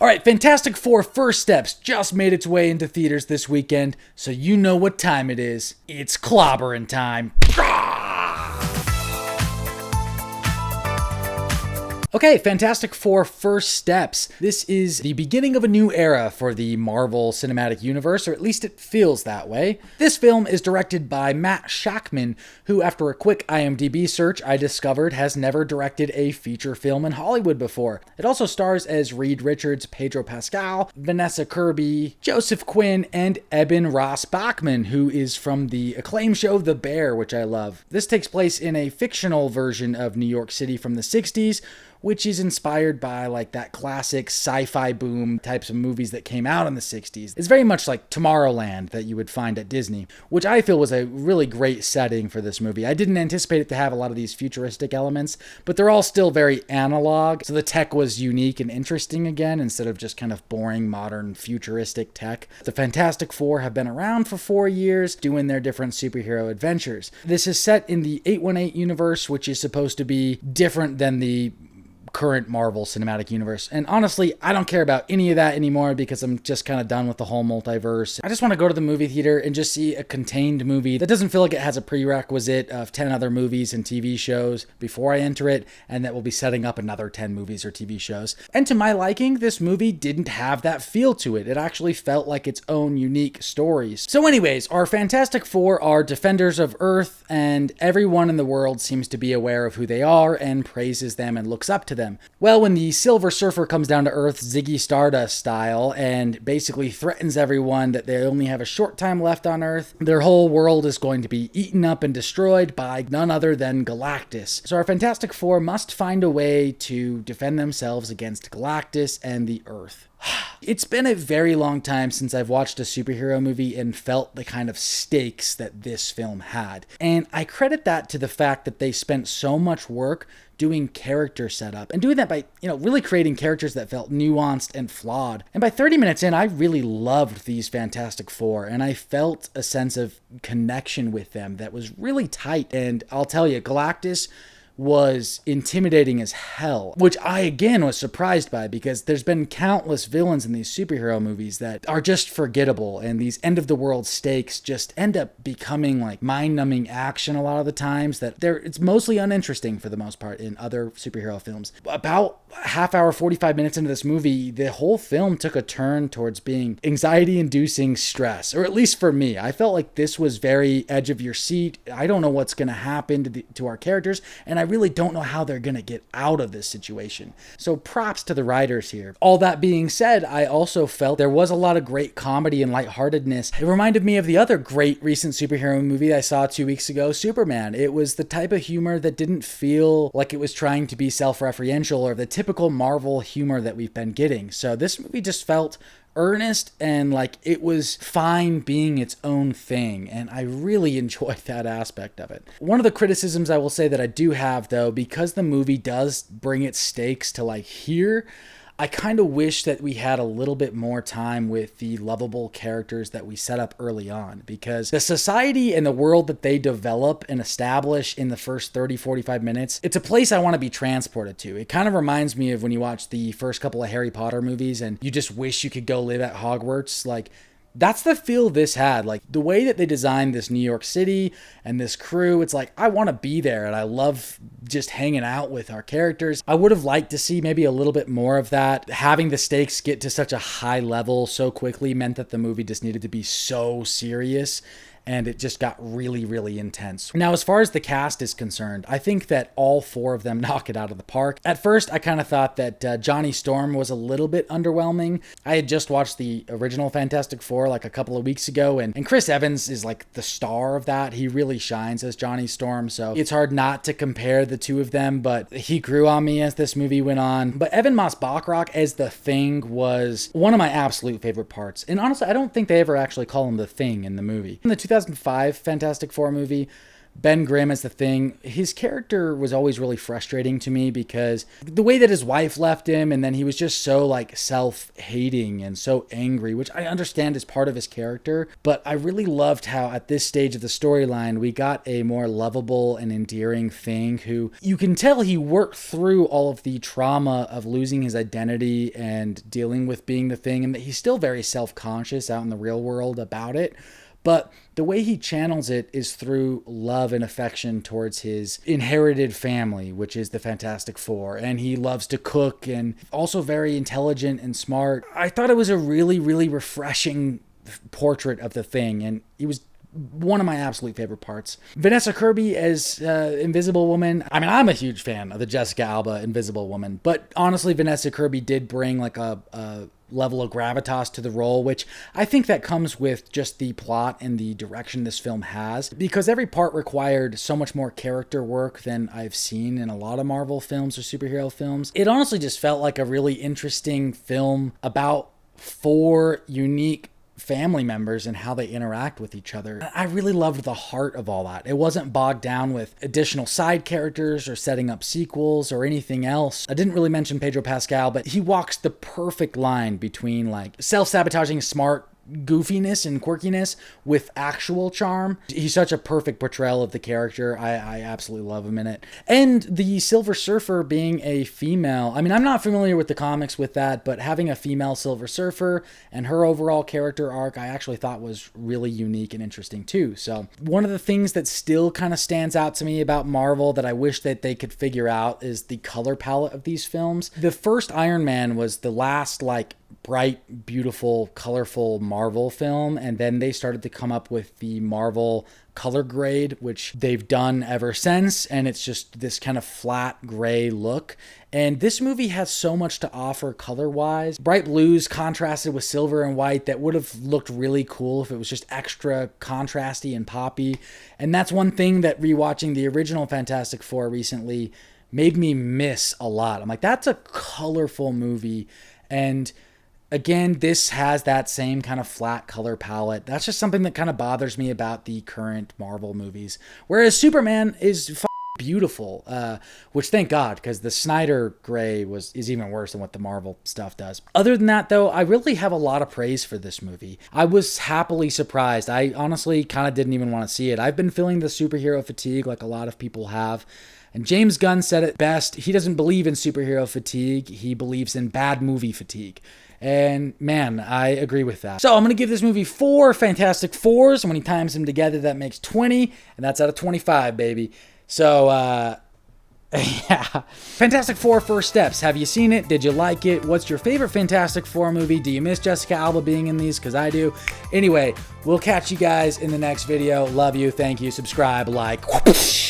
All right, Fantastic Four First Steps just made its way into theaters this weekend, so you know what time it is. It's clobbering time. Okay, Fantastic Four First Steps. This is the beginning of a new era for the Marvel Cinematic Universe, or at least it feels that way. This film is directed by Matt Shakman, who, after a quick IMDb search, I discovered has never directed a feature film in Hollywood before. It also stars as Reed Richards, Pedro Pascal, Vanessa Kirby, Joseph Quinn, and Eben Ross Bachman, who is from the acclaimed show The Bear, which I love. This takes place in a fictional version of New York City from the 60s, which is inspired by like that classic sci-fi boom types of movies that came out in the 60s. It's very much like Tomorrowland that you would find at Disney, which I feel was a really great setting for this movie. I didn't anticipate it to have a lot of these futuristic elements, but they're all still very analog, so the tech was unique and interesting again instead of just kind of boring modern futuristic tech. The Fantastic Four have been around for 4 years doing their different superhero adventures. This is set in the 818 universe, which is supposed to be different than the current Marvel Cinematic Universe. And honestly, I don't care about any of that anymore because I'm just kind of done with the whole multiverse. I just want to go to the movie theater and just see a contained movie that doesn't feel like it has a prerequisite of 10 other movies and TV shows before I enter it, and that will be setting up another 10 movies or TV shows. And to my liking, this movie didn't have that feel to it. It actually felt like its own unique stories. So anyways, our Fantastic Four are defenders of Earth, and everyone in the world seems to be aware of who they are and praises them and looks up to them. Well, when the Silver Surfer comes down to Earth Ziggy Stardust style and basically threatens everyone that they only have a short time left on Earth, their whole world is going to be eaten up and destroyed by none other than Galactus. So our Fantastic Four must find a way to defend themselves against Galactus and the Earth. It's been a very long time since I've watched a superhero movie and felt the kind of stakes that this film had. And I credit that to the fact that they spent so much work doing character setup and doing that by, really creating characters that felt nuanced and flawed. And by 30 minutes in, I really loved these Fantastic Four, and I felt a sense of connection with them that was really tight. And I'll tell you, Galactus was intimidating as hell, which I again was surprised by because there's been countless villains in these superhero movies that are just forgettable, and these end of the world stakes just end up becoming like mind-numbing action a lot of the times that it's mostly uninteresting for the most part in other superhero films. About half hour, 45 minutes into this movie, the whole film took a turn towards being anxiety-inducing stress, or at least for me. I felt like this was very edge of your seat. I don't know what's going to happen to our characters, and I really don't know how they're going to get out of this situation. So props to the writers here. All that being said, I also felt there was a lot of great comedy and lightheartedness. It reminded me of the other great recent superhero movie I saw 2 weeks ago, Superman. It was the type of humor that didn't feel like it was trying to be self-referential or the typical Marvel humor that we've been getting. So this movie just felt earnest and like it was fine being its own thing, and I really enjoyed that aspect of it. One of the criticisms I will say that I do have, though, because the movie does bring its stakes to like here, I kind of wish that we had a little bit more time with the lovable characters that we set up early on, because the society and the world that they develop and establish in the first 30-45 minutes, it's a place I want to be transported to. It kind of reminds me of when you watch the first couple of Harry Potter movies and you just wish you could go live at Hogwarts. Like, that's the feel this had. Like, the way that they designed this New York City and this crew, it's like, I want to be there, and I love just hanging out with our characters. I would have liked to see maybe a little bit more of that. Having the stakes get to such a high level so quickly meant that the movie just needed to be so serious, and it just got really, really intense. Now, as far as the cast is concerned, I think that all four of them knock it out of the park. At first, I kind of thought that Johnny Storm was a little bit underwhelming. I had just watched the original Fantastic Four like a couple of weeks ago, and Chris Evans is like the star of that. He really shines as Johnny Storm, so it's hard not to compare the two of them, but he grew on me as this movie went on. But Evan Moss Bachrach as the Thing was one of my absolute favorite parts. And honestly, I don't think they ever actually call him the Thing in the movie. In the 2005 Fantastic Four movie, Ben Grimm as the Thing, his character was always really frustrating to me because the way that his wife left him, and then he was just so like self-hating and so angry, which I understand is part of his character, but I really loved how at this stage of the storyline we got a more lovable and endearing Thing who you can tell he worked through all of the trauma of losing his identity and dealing with being the Thing, and that he's still very self-conscious out in the real world about it. But the way he channels it is through love and affection towards his inherited family, which is the Fantastic Four. And he loves to cook and also very intelligent and smart. I thought it was a really, really refreshing portrait of the Thing, and he was one of my absolute favorite parts. Vanessa Kirby as Invisible Woman. I mean, I'm a huge fan of the Jessica Alba Invisible Woman, but honestly, Vanessa Kirby did bring like a level of gravitas to the role, which I think that comes with just the plot and the direction this film has, because every part required so much more character work than I've seen in a lot of Marvel films or superhero films. It honestly just felt like a really interesting film about 4 unique family members and how they interact with each other. I really loved the heart of all that. It wasn't bogged down with additional side characters or setting up sequels or anything else. I didn't really mention Pedro Pascal, but he walks the perfect line between like self-sabotaging smart goofiness and quirkiness with actual charm. He's such a perfect portrayal of the character. I absolutely love him in it. And the Silver Surfer being a female, I mean, I'm not familiar with the comics with that, but having a female Silver Surfer and her overall character arc, I actually thought was really unique and interesting too. So one of the things that still kind of stands out to me about Marvel that I wish that they could figure out is the color palette of these films. The first Iron Man was the last like bright, beautiful, colorful Marvel film, and then they started to come up with the Marvel color grade, which they've done ever since, and it's just this kind of flat gray look. And this movie has so much to offer color-wise. Bright blues contrasted with silver and white that would have looked really cool if it was just extra contrasty and poppy. And that's one thing that rewatching the original Fantastic Four recently made me miss a lot. I'm like, that's a colorful movie, and again, this has that same kind of flat color palette. That's just something that kind of bothers me about the current Marvel movies. Whereas Superman is beautiful, which thank God, because the Snyder gray is even worse than what the Marvel stuff does. Other than that, though, I really have a lot of praise for this movie. I was happily surprised. I honestly kind of didn't even want to see it. I've been feeling the superhero fatigue like a lot of people have. And James Gunn said it best. He doesn't believe in superhero fatigue. He believes in bad movie fatigue. And man, I agree with that. So I'm going to give this movie 4 Fantastic Fours. And when he times them together, that makes 20. And that's out of 25, baby. So, yeah. Fantastic Four First Steps. Have you seen it? Did you like it? What's your favorite Fantastic Four movie? Do you miss Jessica Alba being in these? Because I do. Anyway, we'll catch you guys in the next video. Love you. Thank you. Subscribe, like.